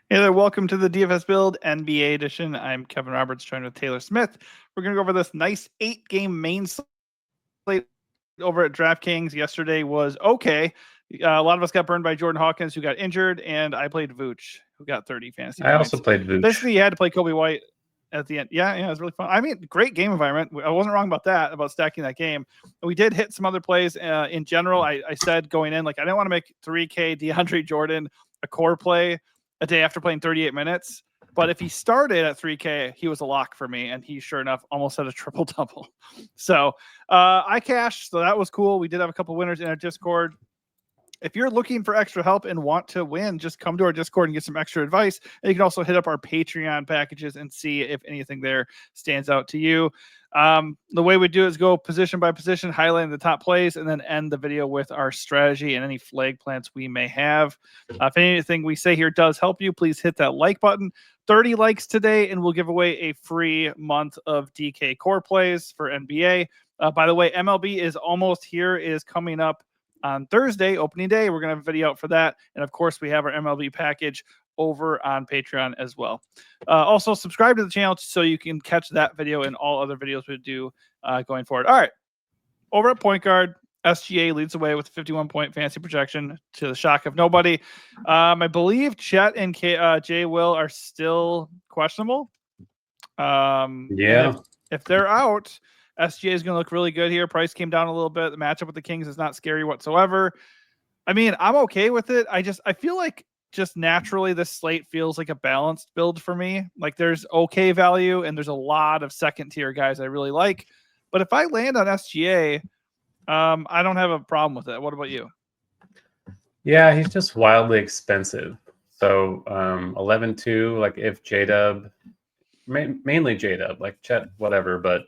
Hey there, welcome to the DFS Build NBA edition. I'm Kevin Roberts, joined with Taylor Smith. We're going to go over this nice 8-game main slate over at DraftKings. Yesterday was okay. A lot of us got burned by Jordan Hawkins, who got injured, and I played Vooch, who got 30 fantasy I points. also played Vooch. Basically, you had to play Kobe White at the end. Yeah, it was really fun. I mean, great game environment. I wasn't wrong about that, about stacking that game. We did hit some other plays. In general, I said going in, like, I didn't want to make 3K DeAndre Jordan a core play a day after playing 38 minutes. But if he started at 3K, he was a lock for me, and he, sure enough, almost had a triple-double. So I cashed, so that was cool. We did have a couple winners in our Discord. If you're looking for extra help and want to win, just come to our Discord and get some extra advice. And you can also hit up our Patreon packages and see if anything there stands out to you. The way we do it is go position by position, highlighting the top plays, and then end the video with our strategy and any flag plants we may have. If anything we say here does help you, please hit that like button. 30 likes today, and we'll give away a free month of DK core plays for NBA. By the way, MLB is almost here, is coming up on Thursday, opening day. We're going to have a video out for that. And of course, we have our MLB package over on Patreon as well. Also, subscribe to the channel so you can catch that video and all other videos we do going forward. All right. Over at point guard, SGA leads the way with a 51-point fantasy projection to the shock of nobody. I believe Chet and Jay Will are still questionable. Yeah. If they're out, SGA is going to look really good here. Price came down a little bit. The matchup with the Kings is not scary whatsoever. I mean, I'm okay with it. I feel like just naturally this slate feels like a balanced build for me. Like there's okay value and there's a lot of second tier guys I really like. But if I land on SGA, I don't have a problem with it. What about you? Yeah, he's just wildly expensive. So 11-2, like if J-Dub, mainly J-Dub, like Chet, whatever, but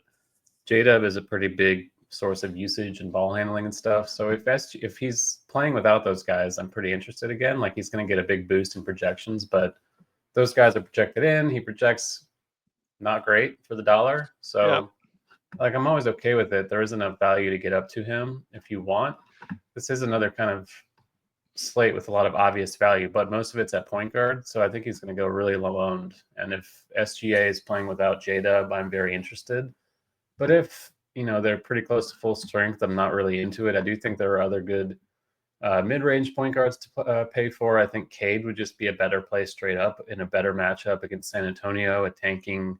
J-Dub is a pretty big source of usage and ball handling and stuff. So if he's playing without those guys, I'm pretty interested again. Like he's going to get a big boost in projections, but those guys are projected in. He projects not great for the dollar. So like I'm always okay with it. There is enough value to get up to him if you want. This is another kind of slate with a lot of obvious value, but most of it's at point guard. So I think he's going to go really low owned. And if SGA is playing without J-Dub, I'm very interested. But if they're pretty close to full strength, I'm not really into it. I do think there are other good mid-range point guards to pay for. I think Cade would just be a better play straight up in a better matchup against San Antonio, a tanking,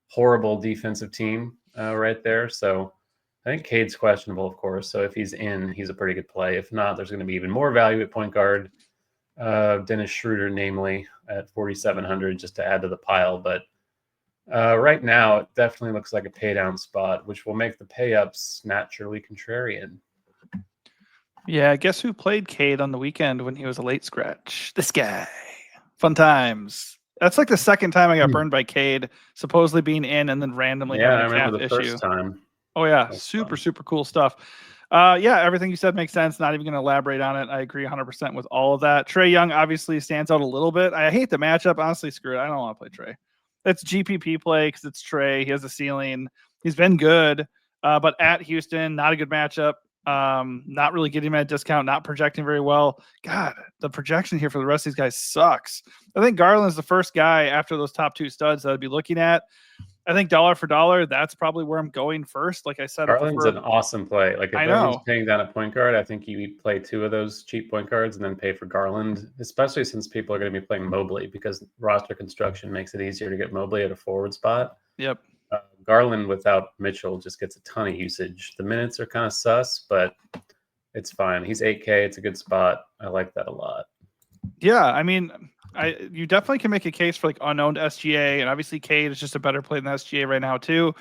horrible defensive team right there. So I think Cade's questionable, of course. So if he's in, he's a pretty good play. If not, there's going to be even more value at point guard. Dennis Schroeder, namely, at 4,700, just to add to the pile. But right now, it definitely looks like a pay down spot, which will make the pay ups naturally contrarian. Yeah, guess who played Cade on the weekend when he was a late scratch? This guy. Fun times. That's like the second time I got burned by Cade, supposedly being in and then randomly having a calf issue. First time. Oh yeah, super cool stuff. Yeah, everything you said makes sense. Not even going to elaborate on it. I agree 100% with all of that. Trae Young obviously stands out a little bit. I hate the matchup. Honestly, screw it. I don't want to play Trae. It's GPP play because it's Trae. He has a ceiling. He's been good, but at Houston, not a good matchup. Not really getting him at a discount, not projecting very well. God, the projection here for the rest of these guys sucks. I think Garland's the first guy after those top two studs that I'd be looking at. I think dollar for dollar, that's probably where I'm going first. Like I said, Garland's an awesome play. Like if everyone's paying down a point guard, I think you play two of those cheap point guards and then pay for Garland, especially since people are going to be playing Mobley because roster construction makes it easier to get Mobley at a forward spot. Yep. Garland without Mitchell just gets a ton of usage. The minutes are kind of sus, but it's fine. He's 8K. It's a good spot. I like that a lot. Yeah, I mean, you definitely can make a case for like unknown SGA, and obviously Cade is just a better play than SGA right now too.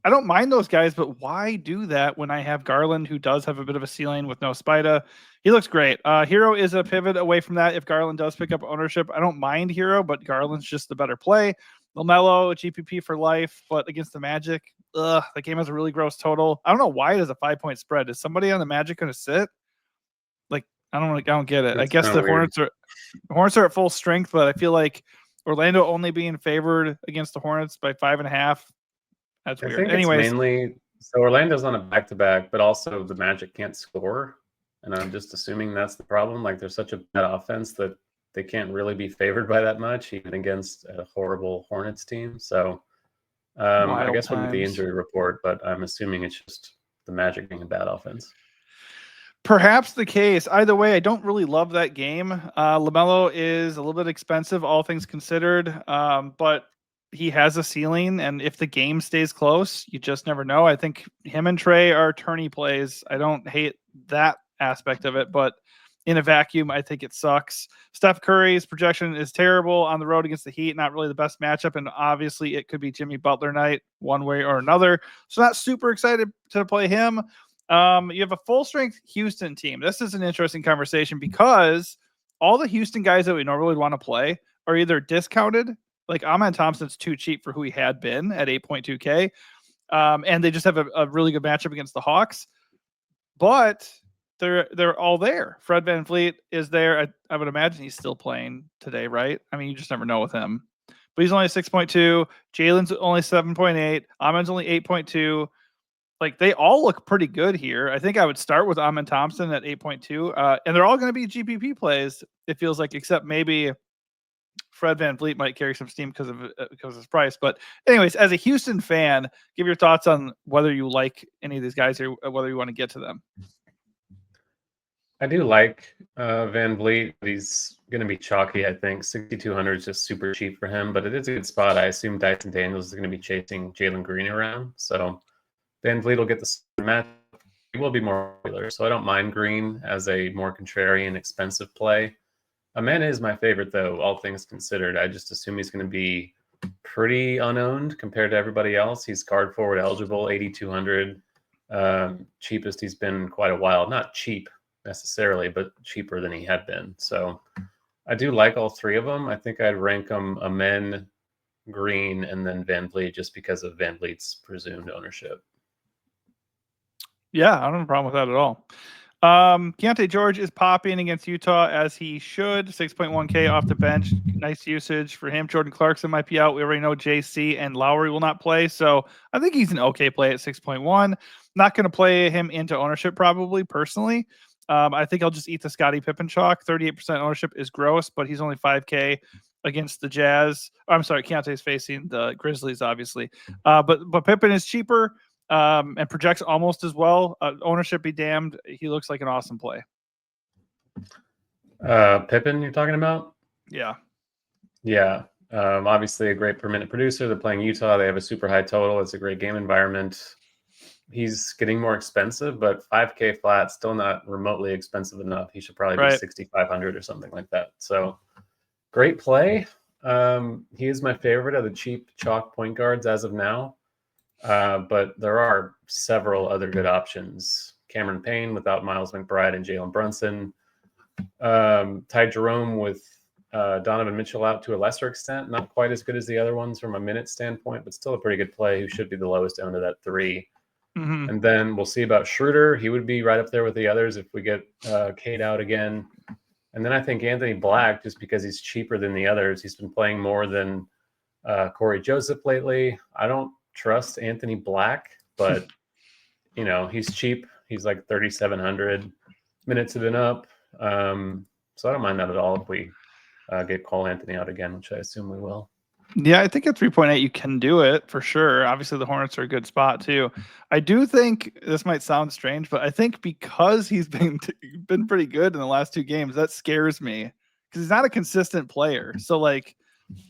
I don't mind those guys, but why do that when I have Garland, who does have a bit of a ceiling with no Spida? He looks great. Hero is a pivot away from that. If Garland does pick up ownership, I don't mind Hero, but Garland's just the better play. LaMelo, GPP for life, but against the Magic, the game has a really gross total. I don't know why it is a 5-point spread. Is somebody on the Magic going to sit? Like, I don't get it. I guess the Hornets are at full strength, but I feel like Orlando only being favored against the Hornets by 5.5. That's weird. I think Anyways, it's mainly so Orlando's on a back-to-back, but also the Magic can't score, and I'm just assuming that's the problem. Like, there's such a bad offense that they can't really be favored by that much, even against a horrible Hornets team. So I Wild guess we'll get the times. injury report, but I'm assuming it's just the Magic being a bad offense. Perhaps the case. Either way, I don't really love that game. LaMelo is a little bit expensive, all things considered, but he has a ceiling, and if the game stays close, you just never know. I think him and Trey are tourney plays. I don't hate that aspect of it, but in a vacuum, I think it sucks. Steph Curry's projection is terrible on the road against the Heat, not really the best matchup, and obviously it could be Jimmy Butler night one way or another. So not super excited to play him. You have a full strength Houston team. This is an interesting conversation because all the Houston guys that we normally want to play are either discounted, like Amen Thompson's too cheap for who he had been at 8.2K, and they just have a really good matchup against the Hawks. But they're all there. Fred VanVleet is there. I would imagine he's still playing today, right? I mean, you just never know with him. But he's only 6.2. Jalen's only 7.8. Amen's only 8.2. Like, they all look pretty good here. I think I would start with Amen Thompson at 8.2. And they're all going to be GPP plays, it feels like, except maybe Fred VanVleet might carry some steam because of his price. But anyways, as a Houston fan, give your thoughts on whether you like any of these guys or whether you want to get to them. I do like VanVleet. He's going to be chalky, I think. 6,200 is just super cheap for him, but it is a good spot. I assume Dyson Daniels is going to be chasing Jalen Green around. So VanVleet will get the match. He will be more popular, so I don't mind Green as a more contrarian, expensive play. Amen is my favorite, though, all things considered. I just assume he's going to be pretty unowned compared to everybody else. He's card forward eligible, 8,200. Cheapest he's been in quite a while. Not cheap necessarily, but cheaper than he had been. So I do like all three of them. I think I'd rank them Amen, Green, and then VanVleet just because of VanVleet's presumed ownership. Yeah, I don't have a problem with that at all. Keontae George is popping against Utah as he should. 6.1K off the bench. Nice usage for him. Jordan Clarkson might be out. We already know JC and Lowry will not play. So I think he's an okay play at 6.1. Not going to play him into ownership probably personally. I think I'll just eat the Scottie Pippen chalk. 38% ownership is gross, but he's only 5K against the Jazz. I'm sorry, Keontae's facing the Grizzlies, obviously. But Pippen is cheaper. And projects almost as well. Ownership be damned. He looks like an awesome play. Pippen, you're talking about? Yeah. Yeah. Obviously a great per minute producer. They're playing Utah. They have a super high total. It's a great game environment. He's getting more expensive, but 5K flat, still not remotely expensive enough. He should probably be 6,500 or something like that. So great play. He is my favorite of the cheap chalk point guards as of now. But there are several other good options. Cameron Payne without Miles McBride and Jalen Brunson. Ty Jerome with Donovan Mitchell out to a lesser extent. Not quite as good as the other ones from a minute standpoint, but still a pretty good play who should be the lowest owned of that three. Mm-hmm. And then we'll see about Schroeder. He would be right up there with the others if we get Cade out again. And then I think Anthony Black, just because he's cheaper than the others, he's been playing more than Corey Joseph lately. I don't trust Anthony Black, but he's cheap. He's like 3,700 minutes have been up. So I don't mind that at all if we get Cole Anthony out again, which I assume we will. Yeah, I think at 3.8 you can do it for sure. Obviously the Hornets are a good spot too. I do think this might sound strange, but I think because he's been pretty good in the last two games, that scares me because he's not a consistent player. So like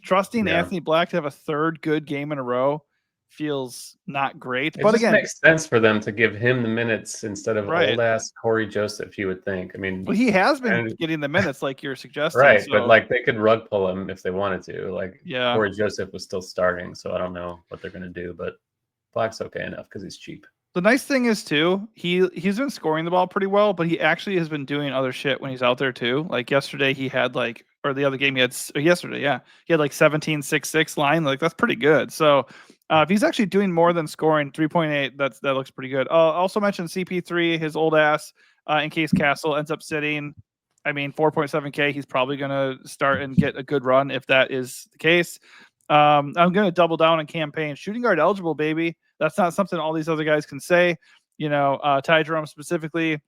trusting Anthony Black to have a third good game in a row feels not great. But again, makes sense for them to give him the minutes instead of old ass Corey Joseph, you would think. I mean, well, he has been getting the minutes like you're suggesting. Right, so. But like they could rug pull him if they wanted to. Like yeah. Corey Joseph was still starting, so I don't know what they're gonna do, but Black's okay enough because he's cheap. The nice thing is too, he's been scoring the ball pretty well, but he actually has been doing other shit when he's out there too. Like yesterday he had or the other game he had yesterday, yeah. He had like 17-6-6 line. Like that's pretty good. So if he's actually doing more than scoring 3.8, that looks pretty good. Also mention CP3, his old ass, in case Castle ends up sitting. I mean, 4.7K, he's probably going to start and get a good run if that is the case. I'm going to double down on campaign. Shooting guard eligible, baby. That's not something all these other guys can say. Ty Jerome specifically,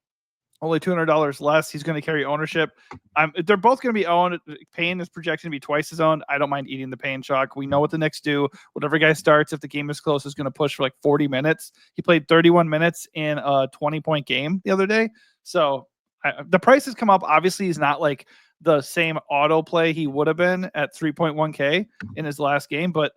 only $200 less. He's going to carry ownership. They're both going to be owned. Payne is projected to be twice his own. I don't mind eating the Payne chalk. We know what the Knicks do. Whatever guy starts, if the game is close, is going to push for like 40 minutes. He played 31 minutes in a 20-point game the other day. So the price has come up. Obviously, he's not like the same auto play he would have been at 3.1K in his last game, but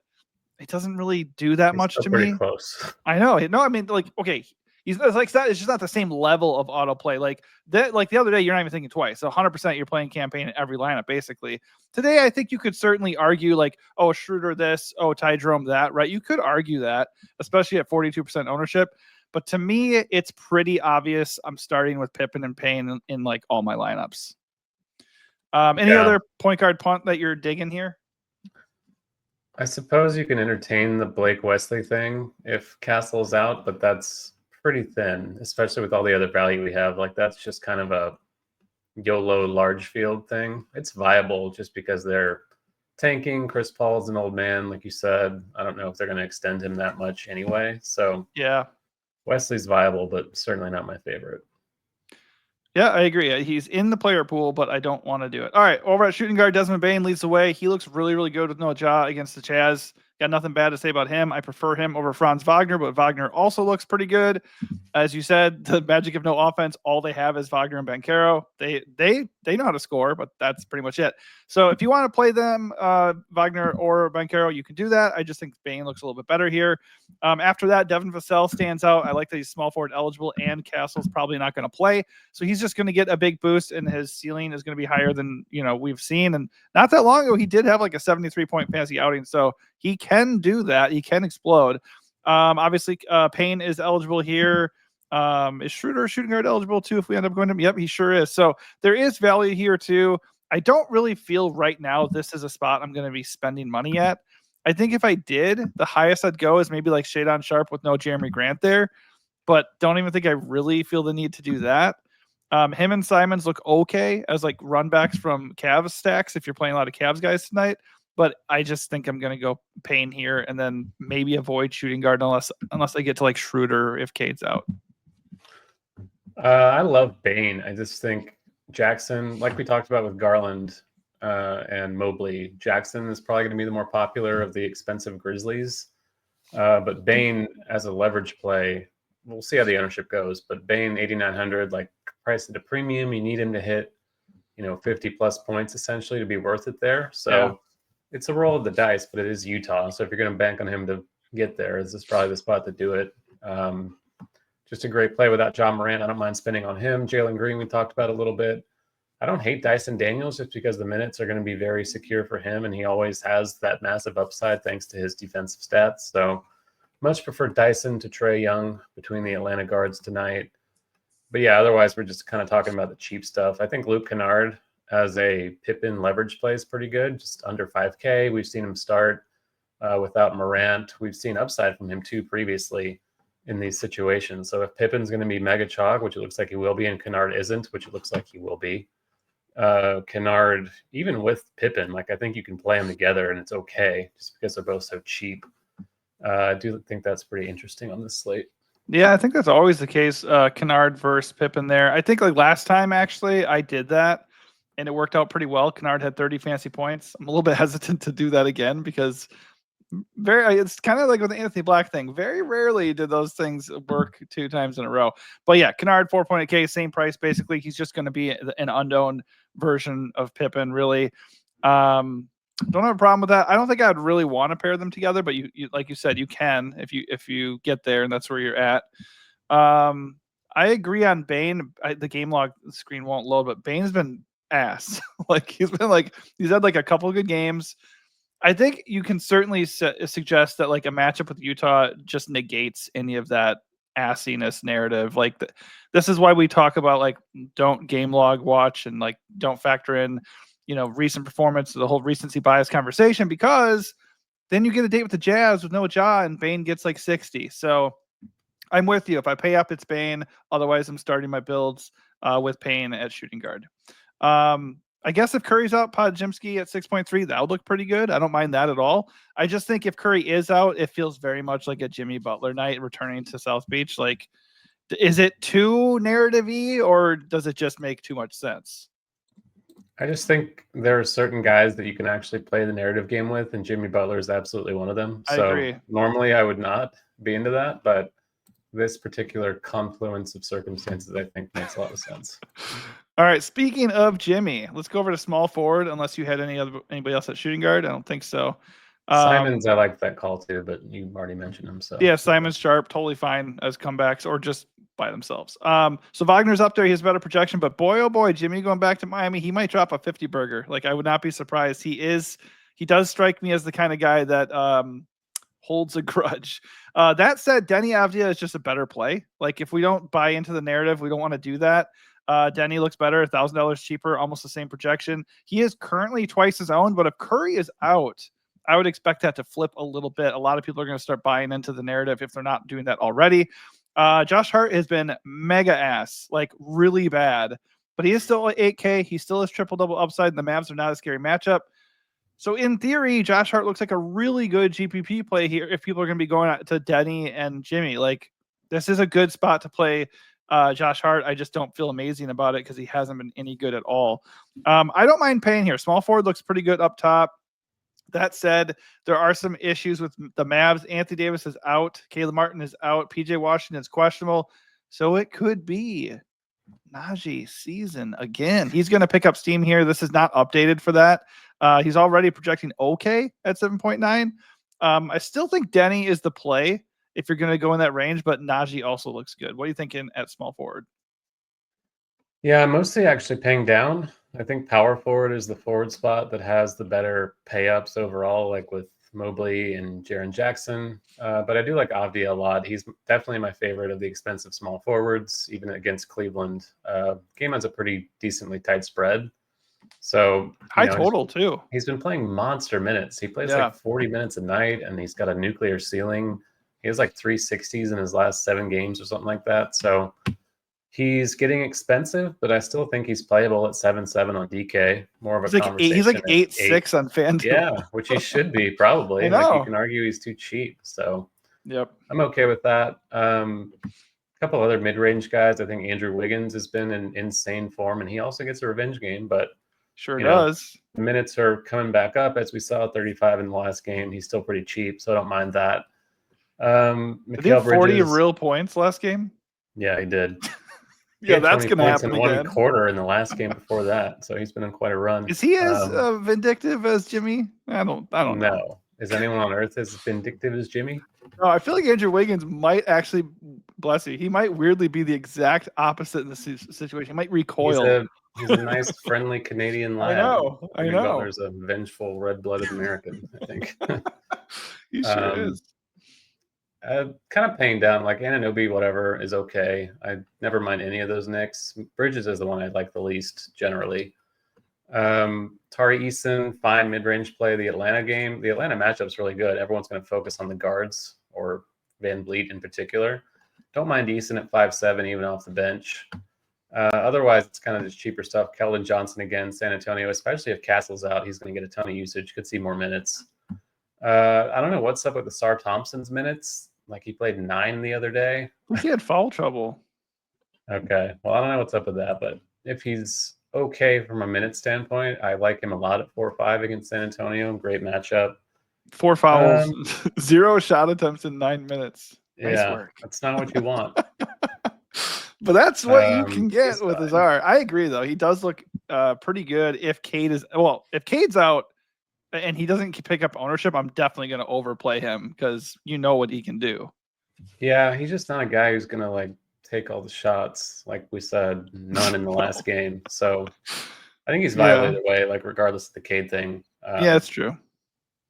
it doesn't really do that much to pretty me. Close. I know. No, I mean, like, okay, it's just not the same level of autoplay. Like that, like the other day, you're not even thinking twice. 100% you're playing campaign in every lineup, basically. Today, I think you could certainly argue like, oh, Schroeder this, oh, Ty Jerome that, right? You could argue that, especially at 42% ownership. But to me, it's pretty obvious I'm starting with Pippen and Payne in like all my lineups. Any other point guard punt that you're digging here? I suppose you can entertain the Blake Wesley thing if Castle's out, but that's pretty thin, especially with all the other value we have. Like that's just kind of a YOLO large field thing. It's viable just because they're tanking. Chris Paul's an old man, like you said. I don't know if they're going to extend him that much anyway. So yeah, Wesley's viable, but certainly not my favorite. Yeah, I agree. He's in the player pool, but I don't want to do it. All right, over at shooting guard, Desmond Bane leads the way. He looks really, really good with no jaw against the Jazz. Got nothing bad to say about him. I prefer him over Franz Wagner, but Wagner also looks pretty good. As you said, the magic of no offense, all they have is Wagner and Banchero. They know how to score, but that's pretty much it. So if you want to play them, Wagner or Banchero, you can do that. I just think Bane looks a little bit better here. After that, Devin Vassell stands out. I like that he's small forward eligible, and Castle's probably not going to play. So he's just going to get a big boost, and his ceiling is going to be higher than we've seen. And not that long ago, he did have like a 73-point fantasy outing. So he can do that. He can explode. Obviously, Payne is eligible here. Is Schroeder shooting guard eligible too if we end up going to him? Yep, he sure is. So there is value here too. I don't really feel right now this is a spot I'm going to be spending money at. I think if I did, the highest I'd go is maybe like Shadon Sharp with no Jeremy Grant there, but don't even think I really feel the need to do that. Him and Simons look okay as like runbacks from Cavs stacks if you're playing a lot of Cavs guys tonight. But I just think I'm going to go Payne here and then maybe avoid shooting guard unless I get to like Schroeder if Cade's out. I love Bane. I just think Jackson, like we talked about with Garland and Mobley, Jackson is probably going to be the more popular of the expensive Grizzlies. But Bane as a leverage play, we'll see how the ownership goes. But Bane 8,900, like priced at a premium, you need him to hit 50 plus points essentially to be worth it there. So it's a roll of the dice, but it is Utah. So if you're going to bank on him to get there, this is probably the spot to do it. Just a great play without John Morant. I don't mind spending on him. Jalen Green, we talked about a little bit. I don't hate Dyson Daniels just because the minutes are going to be very secure for him, and he always has that massive upside thanks to his defensive stats. So much prefer Dyson to Trae Young between the Atlanta guards tonight. But yeah, otherwise we're just kind of talking about the cheap stuff. I think Luke Kennard as a Pippen leverage play is pretty good, just under 5K. We've seen him start without Morant. We've seen upside from him too previously in these situations. So if Pippen's going to be mega chalk, which it looks like he will be, and Kennard isn't, which it looks like he will be, Kennard, even with Pippen, like I think you can play them together and it's okay just because they're both so cheap. I do think that's pretty interesting on this slate. Yeah, I think that's always the case. Kennard versus Pippen there. I think like last time actually I did that and it worked out pretty well. Kennard had 30 fantasy points. I'm a little bit hesitant to do that again because it's kind of like with the Anthony Black thing. Very rarely did those things work 2 times in a row. But yeah, Kennard 4.8K, same price basically. He's just going to be an unknown version of Pippen, really. Don't have a problem with that. I don't think I'd really want to pair them together, but you like you said, you can if you get there and that's where you're at. I agree on Bane. The game log screen won't load, but Bane's been ass. He's had like a couple of good games. I think you can certainly suggest that like a matchup with Utah just negates any of that assiness narrative. This is why we talk about like don't game log watch and like don't factor in recent performance, the whole recency bias conversation, because then you get a date with the Jazz with no Ja and Bane gets like 60. So I'm with you. If I pay up, it's Bane. Otherwise, I'm starting my builds with Payne at shooting guard. I guess if Curry's out, Podziemski at 6.3, that would look pretty good. I don't mind that at all. I just think if Curry is out, it feels very much like a Jimmy Butler night returning to South Beach. Like, Is it too narrative-y, or does it just make too much sense? I just think there are certain guys that you can actually play the narrative game with, and Jimmy Butler is absolutely one of them. I So agree. normally I would not be into that, but this particular confluence of circumstances, I think, makes a lot of sense. All right. Speaking of Jimmy, let's go over to small forward. Unless you had anybody else at shooting guard, I don't think so. Simons, I like that call too, but you already mentioned him. So yeah, Simon's sharp, totally fine as comebacks or just by themselves. So Wagner's up there. He has better projection, but boy, oh boy, Jimmy going back to Miami, he might drop a 50 burger. Like, I would not be surprised. He does strike me as the kind of guy that holds a grudge. That said, Denny Avdia is just a better play. Like, if we don't buy into the narrative, we don't want to do that. Denny looks better, $1,000 cheaper, almost the same projection. He is currently twice his own, but if Curry is out, I would expect that to flip a little bit. A lot of people are going to start buying into the narrative if they're not doing that already. Josh Hart has been mega ass, like really bad, but he is still at 8K. He still has triple-double upside, and the Mavs are not a scary matchup. So in theory, Josh Hart looks like a really good GPP play here if people are going to be going to Denny and Jimmy. Like, this is a good spot to play Josh Hart. I just don't feel amazing about it because he hasn't been any good at all. I don't mind paying here. Small forward looks pretty good up top. That said, there are some issues with the Mavs. Anthony Davis is out. Caleb Martin is out. PJ Washington is questionable. So it could be Najee season again. He's going to pick up steam here. This is not updated for that. He's already projecting okay at 7.9. I still think Denny is the play if you're going to go in that range, but Najee also looks good. What are you thinking at small forward? Yeah, mostly actually paying down. I think power forward is the forward spot that has the better pay-ups overall, like with Mobley and Jaren Jackson. But I do like Avdia a lot. He's definitely my favorite of the expensive small forwards, even against Cleveland. Game has a pretty decently tight spread. So high total too. He's been playing monster minutes. He plays like 40 minutes a night, and he's got a nuclear ceiling. He has like 360s in his last 7 games or something like that. So he's getting expensive, but I still think he's playable at 7.7 on DK. More of a conversation. He's like 8.6 on FanDuel. Yeah, which he should be probably. I know. Like, you can argue he's too cheap. So yep, I'm okay with that. A couple other mid-range guys. I think Andrew Wiggins has been in insane form, and he also gets a revenge game. But sure does. The minutes are coming back up, as we saw 35 in the last game. He's still pretty cheap, so I don't mind that. Did he have 40 real points last game? Yeah, he did. Yeah, that's going to happen in one quarter in the last game before that. So he's been in quite a run. Is he as vindictive as Jimmy? I don't know. No. Is anyone on earth as vindictive as Jimmy? No, I feel like Andrew Wiggins might actually, bless you, he might weirdly be the exact opposite in this situation. He might recoil. He's a nice, friendly Canadian lad. I know. Butler's a vengeful, red-blooded American, I think. He sure is. Kind of paying down, like Anunoby, whatever, is okay. I never mind any of those Knicks. Bridges is the one I like the least, generally. Tari Eason, fine mid-range play. The Atlanta game, the Atlanta matchup's really good. Everyone's going to focus on the guards, or Van Vliet in particular. Don't mind Eason at 5'7", even off the bench. Otherwise, it's kind of just cheaper stuff. Keldon Johnson again, San Antonio, especially if Castle's out, he's going to get a ton of usage. Could see more minutes. I don't know what's up with the Sar Thompson's minutes. Like, he played 9 the other day. He had foul trouble. Okay. Well, I don't know what's up with that, but if he's okay from a minute standpoint, I like him a lot at 4-5 against San Antonio. Great matchup. 4 fouls, 0 shot attempts in 9 minutes. Nice work. That's not what you want. But that's what you can get with Azar. I agree, though. He does look pretty good if Cade is – well, if Cade's out and he doesn't pick up ownership, I'm definitely going to overplay him because you know what he can do. Yeah, he's just not a guy who's going to, like, take all the shots. Like we said, none in the last game. So I think he's viable either way, like, regardless of the Cade thing. Yeah, that's true.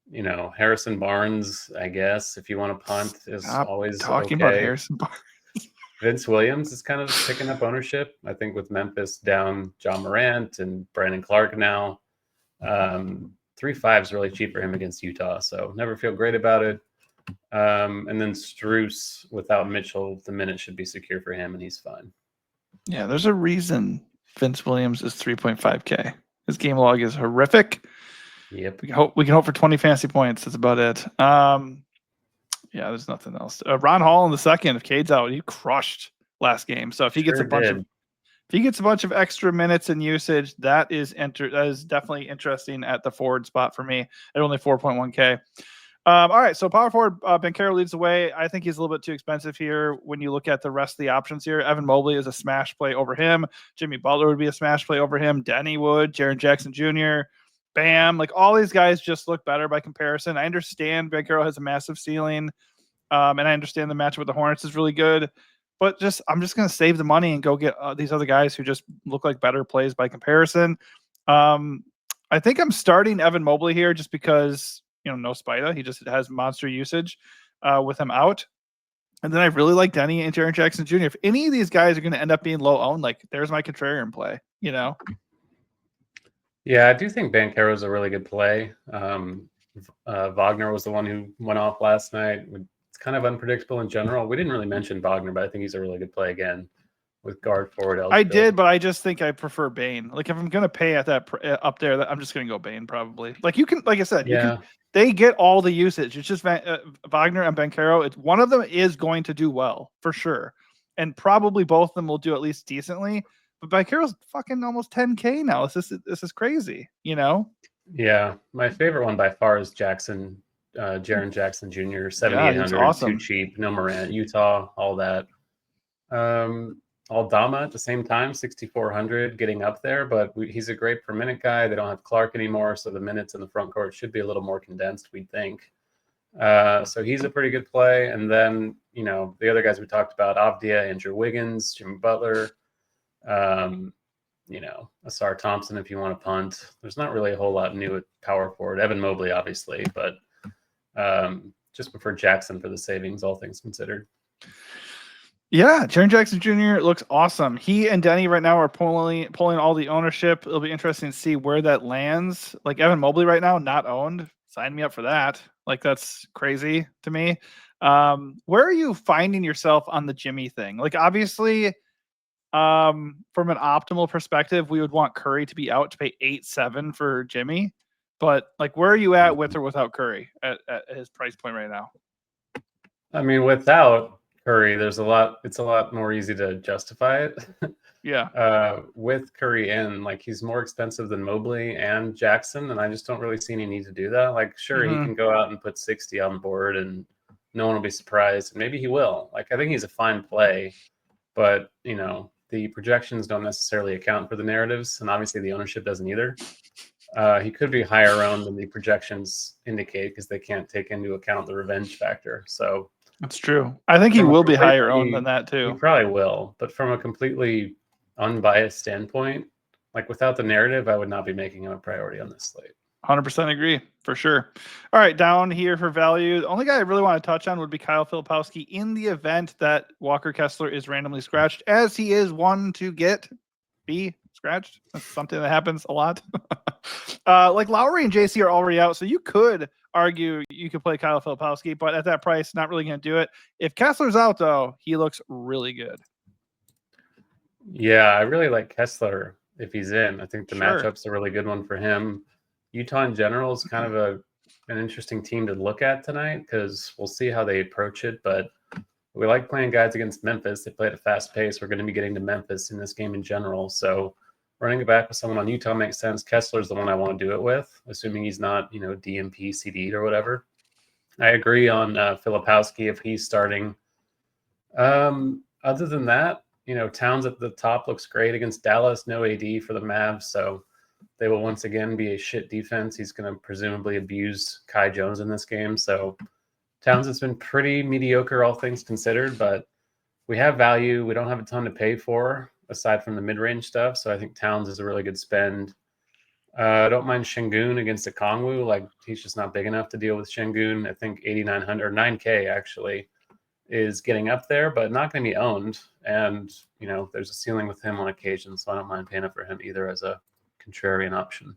You know, Harrison Barnes, I guess, if you want to punt, is always talking about Harrison Barnes. Vince Williams is kind of picking up ownership. I think with Memphis down John Morant and Brandon Clark now, 3.5 is really cheap for him against Utah. So never feel great about it. And then Strus without Mitchell, the minute should be secure for him, and he's fine. Yeah, there's a reason Vince Williams is 3.5K. His game log is horrific. Yep. We can hope for 20 fantasy points. That's about it. Yeah, there's nothing else. Ron Hall in the second. If Cade's out, he crushed last game. So if he gets Sure a bunch did. of extra minutes and usage, that is definitely interesting at the forward spot for me at only 4.1K. All right, so power forward, Banchero leads the way. I think he's a little bit too expensive here when you look at the rest of the options here. Evan Mobley is a smash play over him. Jimmy Butler would be a smash play over him. Denny would, Jaren Jackson Jr., Bam. Like all these guys just look better by comparison. I understand Banchero has a massive ceiling, and I understand the matchup with the Hornets is really good. But I'm just going to save the money and go get these other guys who just look like better plays by comparison. I think I'm starting Evan Mobley here just because, no Spida. He just has monster usage with him out. And then I really like Denny and Jaren Jackson Jr. If any of these guys are going to end up being low owned, like there's my contrarian play, Yeah, I do think Banchero is a really good play. Wagner was the one who went off last night. It's kind of unpredictable in general. We didn't really mention Wagner, but I think he's a really good play again with guard forward. I did, but I just think I prefer Bane. Like if I'm going to pay at that up there, I'm just going to go Bane probably. Like you can, like I said, they get all the usage. It's just Wagner and Banchero. One of them is going to do well for sure, and probably both of them will do at least decently. But Banchero's fucking almost 10K now. This is crazy, Yeah, my favorite one by far is Jaren Jackson Jr. 7,800, awesome. Too cheap. No Morant, Utah, all that. Aldama at the same time, 6,400, getting up there, but he's a great per minute guy. They don't have Clark anymore, so the minutes in the front court should be a little more condensed, we'd think. So he's a pretty good play. And then, the other guys we talked about, Avdia, Andrew Wiggins, Jimmy Butler, Asar Thompson if you want to punt. There's not really a whole lot new at power forward. Evan Mobley, obviously, but just prefer Jackson for the savings, all things considered. Yeah, Jaren Jackson Jr. looks awesome. He and Denny right now are pulling all the ownership. It'll be interesting to see where that lands. Like Evan Mobley right now, not owned. Sign me up for that. Like that's crazy to me. Where are you finding yourself on the Jimmy thing? Like obviously, from an optimal perspective, we would want Curry to be out to pay 8.7 for Jimmy. But like, where are you at with or without Curry at his price point right now? I mean, without Curry, it's a lot more easy to justify it. Yeah. With Curry in, like he's more expensive than Mobley and Jackson, and I just don't really see any need to do that. Like, sure, he can go out and put 60 on the board, and no one will be surprised, and maybe he will. Like, I think he's a fine play, but the projections don't necessarily account for the narratives, and obviously the ownership doesn't either. He could be higher owned than the projections indicate because they can't take into account the revenge factor. So that's true. I think he will be higher owned than that too. He probably will, but from a completely unbiased standpoint, like without the narrative, I would not be making him a priority on this slate. 100% agree for sure. All right, down here for value. The only guy I really want to touch on would be Kyle Filipowski in the event that Walker Kessler is randomly scratched, as he is one to be scratched. That's something that happens a lot. Like Lowry and JC are already out, so you could argue you could play Kyle Filipowski, but at that price, not really going to do it. If Kessler's out, though, he looks really good. Yeah, I really like Kessler if he's in. I think the matchup's a really good one for him. Utah in general is kind of an interesting team to look at tonight because we'll see how they approach it, but we like playing guys against Memphis. They play at a fast pace. We're going to be getting to Memphis in this game in general. So running it back with someone on Utah makes sense. Kessler's the one I want to do it with, assuming he's not, DMP, CD'd or whatever. I agree on Filipowski if he's starting. Other than that, Towns at the top looks great against Dallas. No AD for the Mavs, so they will once again be a shit defense. He's going to presumably abuse Kai Jones in this game. So Towns has been pretty mediocre, all things considered, but we have value. We don't have a ton to pay for aside from the mid-range stuff. So I think Towns is a really good spend. I don't mind Şengün against Okongwu. Like he's just not big enough to deal with Şengün. I think 8,900 or 9K actually is getting up there, but not going to be owned. And, there's a ceiling with him on occasion. So I don't mind paying up for him either as a contrarian option.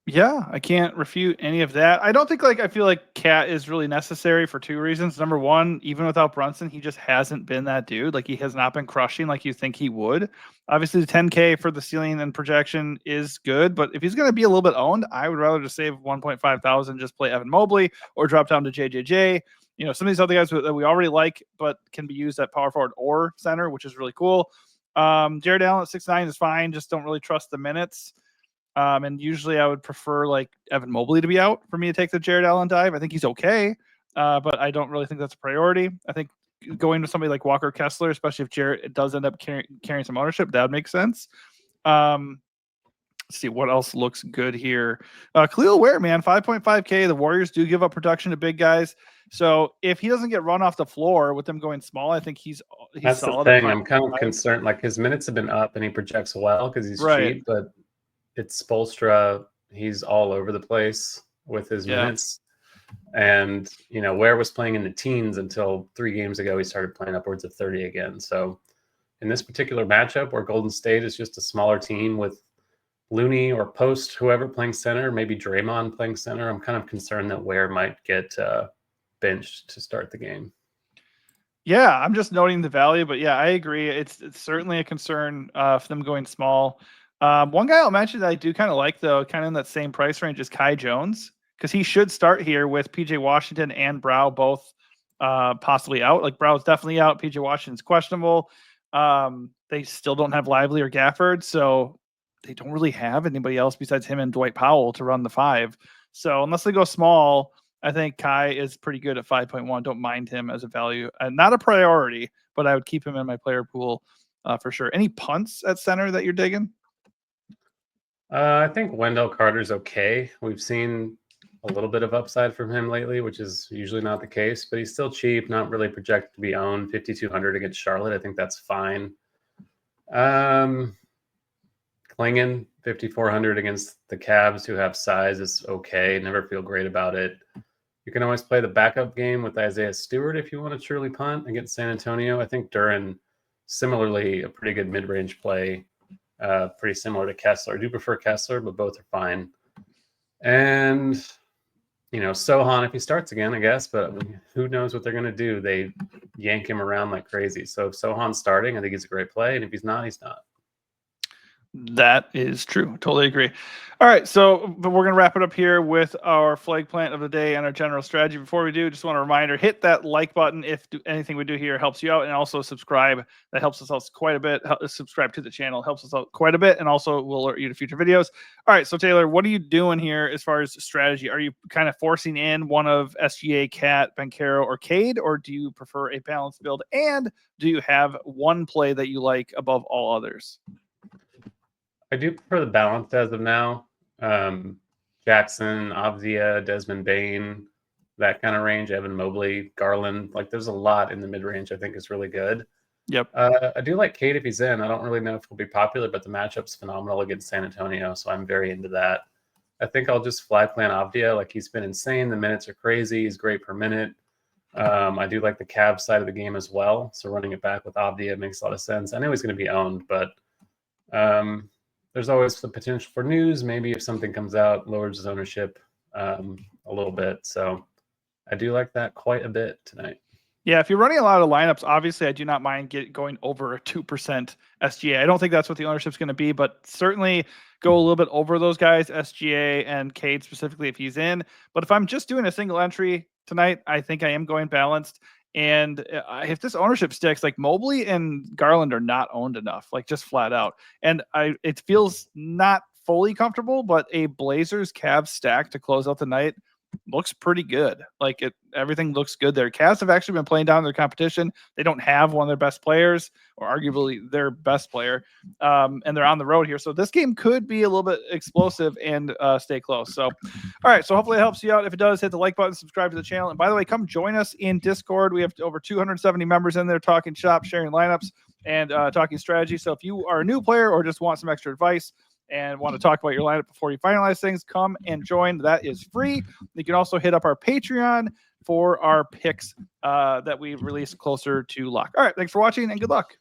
Yeah, I can't refute any of that. I don't think I feel like Cat is really necessary for two reasons. Number one, even without Brunson, he just hasn't been that dude. Like he has not been crushing like you think he would. Obviously, the 10K for the ceiling and projection is good, but if he's going to be a little bit owned, I would rather just save 1.5 thousand, just play Evan Mobley or drop down to JJJ. some of these other guys that we already like, but can be used at power forward or center, which is really cool. Jared Allen at 6'9" is fine. Just don't really trust the minutes. And usually I would prefer like Evan Mobley to be out for me to take the Jared Allen dive. I think he's okay, but I don't really think that's a priority. I think going to somebody like Walker Kessler, especially if Jared does end up carrying some ownership, that would make sense. Let's see what else looks good here. Khalil Ware, man, 5.5K. The Warriors do give up production to big guys. So if he doesn't get run off the floor with them going small, I think he's That's solid. The thing. I'm kind of concerned. Like his minutes have been up and he projects well because he's cheap, but it's Spoelstra. He's all over the place with his minutes. And, Ware was playing in the teens until 3 games ago. He started playing upwards of 30 again. So in this particular matchup where Golden State is just a smaller team with Looney or Post, whoever playing center, maybe Draymond playing center, I'm kind of concerned that Ware might get benched to start the game. Yeah, I'm just noting the value, but yeah, I agree. It's certainly a concern for them going small. One guy I'll mention that I do kind of like, though, kind of in that same price range, is Kai Jones, because he should start here with PJ Washington and Brow both possibly out. Like Brow's definitely out. PJ Washington's questionable. They still don't have Lively or Gafford, so they don't really have anybody else besides him and Dwight Powell to run the 5. So unless they go small, I think Kai is pretty good at 5.1. Don't mind him as a value. Not a priority, but I would keep him in my player pool for sure. Any punts at center that you're digging? I think Wendell Carter's okay. We've seen a little bit of upside from him lately, which is usually not the case, but he's still cheap, not really projected to be owned. 5,200 against Charlotte. I think that's fine. Klingon, 5,400 against the Cavs, who have size, is okay. Never feel great about it. You can always play the backup game with Isaiah Stewart if you want to truly punt against San Antonio. I think Duran, similarly, a pretty good mid-range play, pretty similar to Kessler. I do prefer Kessler, but both are fine. And, Sohan, if he starts again, I guess, but who knows what they're going to do. They yank him around like crazy. So if Sohan's starting, I think he's a great play. And if he's not, he's not. That is true. Totally agree. All right. So we're going to wrap it up here with our flag plant of the day and our general strategy. Before we do, just want a reminder, hit that like button if anything we do here helps you out, and also subscribe. That helps us out quite a bit. Subscribe to the channel helps us out quite a bit, and also will alert you to future videos. All right. So Taylor, what are you doing here as far as strategy? Are you kind of forcing in one of SGA, Cat, Banchero, or Cade, or do you prefer a balanced build? And do you have one play that you like above all others? I do prefer the balance as of now. Jackson, Avdia, Desmond Bain, that kind of range, Evan Mobley, Garland. Like there's a lot in the mid-range I think is really good. Yep. I do like Cade if he's in. I don't really know if he'll be popular, but the matchup's phenomenal against San Antonio, so I'm very into that. I think I'll just flag plan Avdia. Like he's been insane. The minutes are crazy. He's great per minute. I do like the Cavs side of the game as well, so running it back with Avdia makes a lot of sense. I know he's going to be owned, but there's always the potential for news. Maybe if something comes out, lowers his ownership a little bit. So I do like that quite a bit tonight. Yeah, if you're running a lot of lineups, obviously I do not mind going over a 2% SGA. I don't think that's what the ownership's going to be, but certainly go a little bit over those guys, SGA and Cade specifically if he's in. But if I'm just doing a single entry tonight, I think I am going balanced. And if this ownership sticks, like Mobley and Garland are not owned enough, like just flat out. And it feels not fully comfortable, but a Blazers Cavs stack to close out the night looks pretty good. Like everything looks good there. Cavs have actually been playing down their competition. They don't have one of their best players, or arguably their best player, and they're on the road here. So this game could be a little bit explosive and stay close. So, all right. So hopefully it helps you out. If it does, hit the like button, subscribe to the channel. And by the way, come join us in Discord. We have over 270 members in there talking shop, sharing lineups, and talking strategy. So if you are a new player or just want some extra advice and want to talk about your lineup before you finalize things, come and join. That is free. You can also hit up our Patreon for our picks that we release closer to lock. All right. Thanks for watching and good luck.